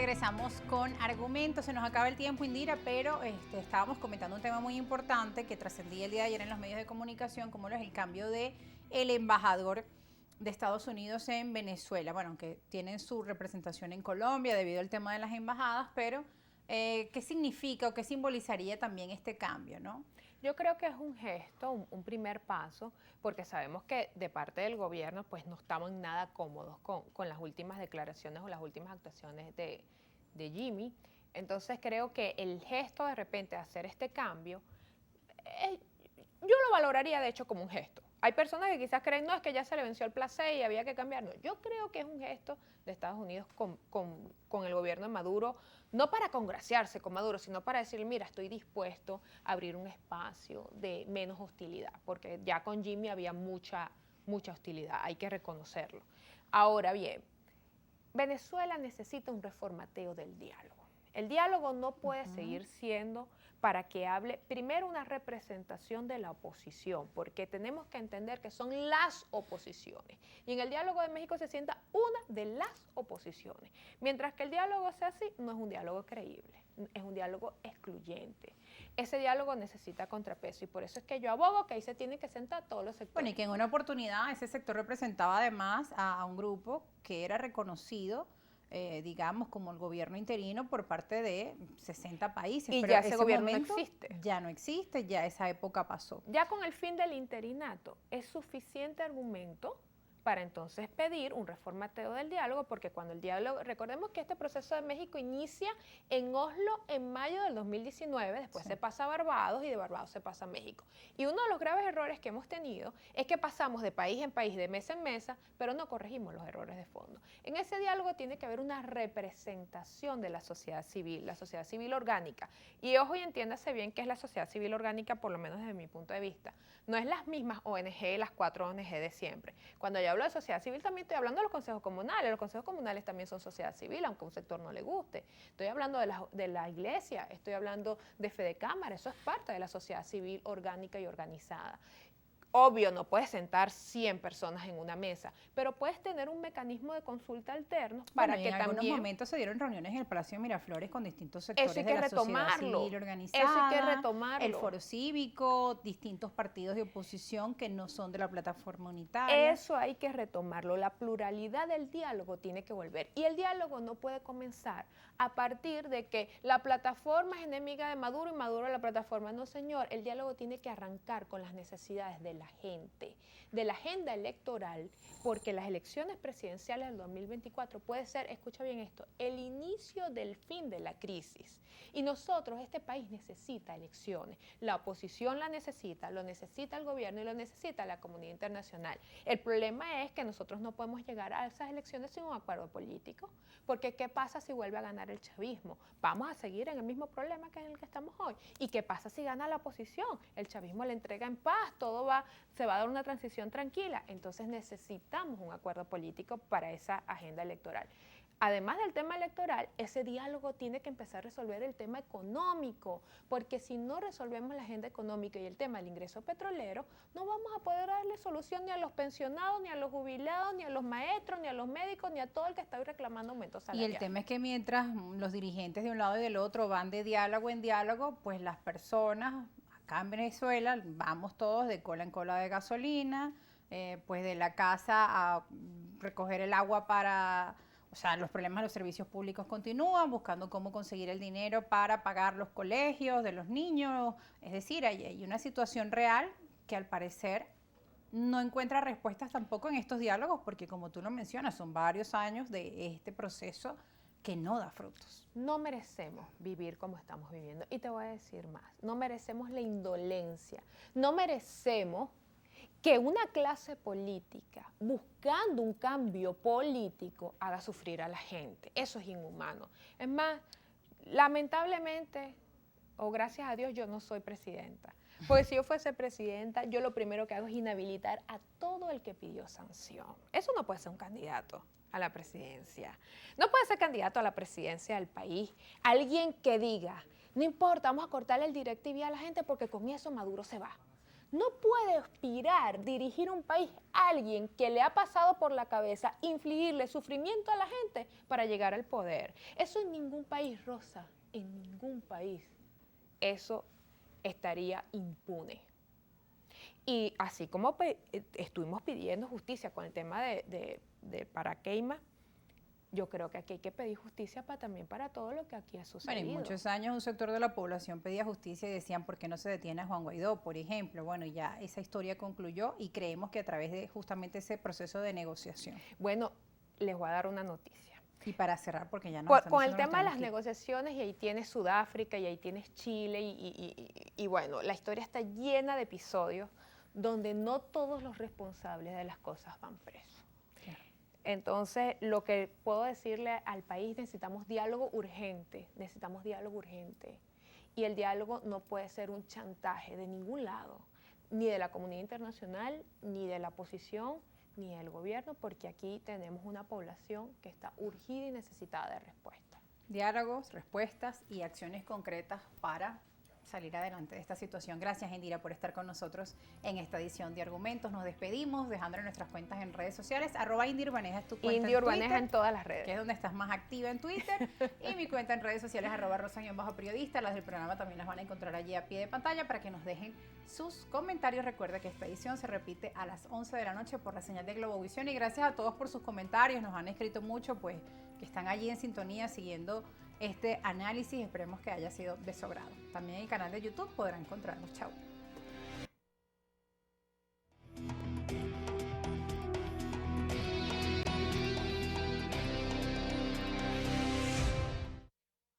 regresamos con argumentos. Se nos acaba el tiempo, Indira, pero estábamos comentando un tema muy importante que trascendía el día de ayer en los medios de comunicación, como lo es el cambio de el embajador de Estados Unidos en Venezuela. Bueno, aunque tienen su representación en Colombia debido al tema de las embajadas, pero ¿qué significa o qué simbolizaría también este cambio, no? Yo creo que es un gesto, un primer paso, porque sabemos que de parte del gobierno pues no estamos nada cómodos con las últimas declaraciones o las últimas actuaciones de Jimmy. Entonces creo que el gesto de repente de hacer este cambio, yo lo valoraría de hecho como un gesto. Hay personas que quizás creen, no, es que ya se le venció el placer y había que cambiarlo. Yo creo que es un gesto de Estados Unidos con el gobierno de Maduro, no para congraciarse con Maduro, sino para decir, mira, estoy dispuesto a abrir un espacio de menos hostilidad, porque ya con Jimmy había mucha hostilidad, hay que reconocerlo. Ahora bien, Venezuela necesita un reformateo del diálogo. El diálogo no puede seguir siendo para que hable primero una representación de la oposición, porque tenemos que entender que son las oposiciones. Y en el diálogo de México se sienta una de las oposiciones. Mientras que el diálogo sea así, no es un diálogo creíble, es un diálogo excluyente. Ese diálogo necesita contrapeso y por eso es que yo abogo que ahí se tienen que sentar todos los sectores. Bueno, y que en una oportunidad ese sector representaba además a un grupo que era reconocido, digamos, como el gobierno interino por parte de 60 países. Y pero ya ese gobierno no momento existe. Ya no existe, ya esa época pasó. Ya con el fin del interinato es suficiente argumento para entonces pedir un reformateo del diálogo, porque cuando el diálogo, recordemos que este proceso de México inicia en Oslo en mayo del 2019, después se pasa a Barbados y de Barbados se pasa a México. Y uno de los graves errores que hemos tenido es que pasamos de país en país, de mesa en mesa, pero no corregimos los errores de fondo. En ese diálogo tiene que haber una representación de la sociedad civil orgánica. Y ojo y entiéndase bien qué es la sociedad civil orgánica, por lo menos desde mi punto de vista. No es las mismas ONG, las 4 ONG de siempre. Cuando yo hablo de sociedad civil también estoy hablando de los consejos comunales también son sociedad civil, aunque a un sector no le guste. Estoy hablando de la iglesia, estoy hablando de Fedecámara, eso es parte de la sociedad civil orgánica y organizada. Obvio, no puedes sentar 100 personas en una mesa, pero puedes tener un mecanismo de consulta alterno para que en también... algunos momentos se dieron reuniones en el Palacio de Miraflores con distintos sectores de la sociedad civil organizada, eso hay que retomarlo. el Foro Cívico, distintos partidos de oposición que no son de la plataforma unitaria. Eso hay que retomarlo, la pluralidad del diálogo tiene que volver y el diálogo no puede comenzar a partir de que la plataforma es enemiga de Maduro y Maduro la plataforma. No, señor, el diálogo tiene que arrancar con las necesidades de la gente, de la agenda electoral, porque las elecciones presidenciales del 2024 puede ser, escucha bien esto, el inicio del fin de la crisis. Y nosotros, este país necesita elecciones, la oposición la necesita, lo necesita el gobierno y lo necesita la comunidad internacional. El problema es que nosotros no podemos llegar a esas elecciones sin un acuerdo político, porque ¿qué pasa si vuelve a ganar el chavismo? Vamos a seguir en el mismo problema que en el que estamos hoy. ¿Y qué pasa si gana la oposición? El chavismo le entrega en paz, se va a dar una transición tranquila. Entonces necesitamos un acuerdo político para esa agenda electoral. Además del tema electoral, ese diálogo tiene que empezar a resolver el tema económico, porque si no resolvemos la agenda económica y el tema del ingreso petrolero, no vamos a poder darle solución ni a los pensionados, ni a los jubilados, ni a los maestros, ni a los médicos, ni a todo el que está hoy reclamando aumento salarial. Y el tema es que mientras los dirigentes de un lado y del otro van de diálogo en diálogo, pues las personas acá en Venezuela vamos todos de cola en cola de gasolina, pues de la casa a recoger el agua para... O sea, los problemas de los servicios públicos continúan, buscando cómo conseguir el dinero para pagar los colegios de los niños. Es decir, hay una situación real que al parecer no encuentra respuestas tampoco en estos diálogos, porque como tú lo mencionas, son varios años de este proceso que no da frutos. No merecemos vivir como estamos viviendo. Y te voy a decir más, no merecemos la indolencia, no merecemos que una clase política, buscando un cambio político, haga sufrir a la gente. Eso es inhumano. Es más, lamentablemente, o gracias a Dios, yo no soy presidenta. Porque si yo fuese presidenta, yo lo primero que hago es inhabilitar a todo el que pidió sanción. Eso no puede ser un candidato a la presidencia. No puede ser candidato a la presidencia del país alguien que diga, no importa, vamos a cortarle el DirecTV a la gente porque con eso Maduro se va. No puede aspirar dirigir un país alguien que le ha pasado por la cabeza infligirle sufrimiento a la gente para llegar al poder. Eso en ningún país, Rosa, en ningún país. Eso estaría impune. Y así como estuvimos pidiendo justicia con el tema de Paraqueima, yo creo que aquí hay que pedir justicia también para todo lo que aquí ha sucedido. Bueno, y muchos años un sector de la población pedía justicia y decían, ¿por qué no se detiene a Juan Guaidó, por ejemplo? Bueno, ya esa historia concluyó y creemos que a través de justamente ese proceso de negociación. Bueno, les voy a dar una noticia. Y para cerrar, porque ya no con el tema de las negociaciones, y ahí tienes Sudáfrica, y ahí tienes Chile, y bueno, la historia está llena de episodios donde no todos los responsables de las cosas van presos. Entonces, lo que puedo decirle al país, necesitamos diálogo urgente, y el diálogo no puede ser un chantaje de ningún lado, ni de la comunidad internacional, ni de la oposición, ni del gobierno, porque aquí tenemos una población que está urgida y necesitada de respuesta. Diálogos, respuestas y acciones concretas para salir adelante de esta situación. Gracias, Indira, por estar con nosotros en esta edición de Argumentos. Nos despedimos dejándole nuestras cuentas en redes sociales. @IndiUrbaneja es tu cuenta India Urbaneja en todas las redes. Que es donde estás más activa en Twitter. Y mi cuenta en redes sociales, @Rosa_periodista. Las del programa también las van a encontrar allí a pie de pantalla para que nos dejen sus comentarios. Recuerda que esta edición se repite a las 11 de la noche por la señal de Globovisión. Y gracias a todos por sus comentarios. Nos han escrito mucho, pues, que están allí en sintonía siguiendo este análisis. Esperemos que haya sido de su agrado. También en el canal de YouTube podrán encontrarnos. Chao.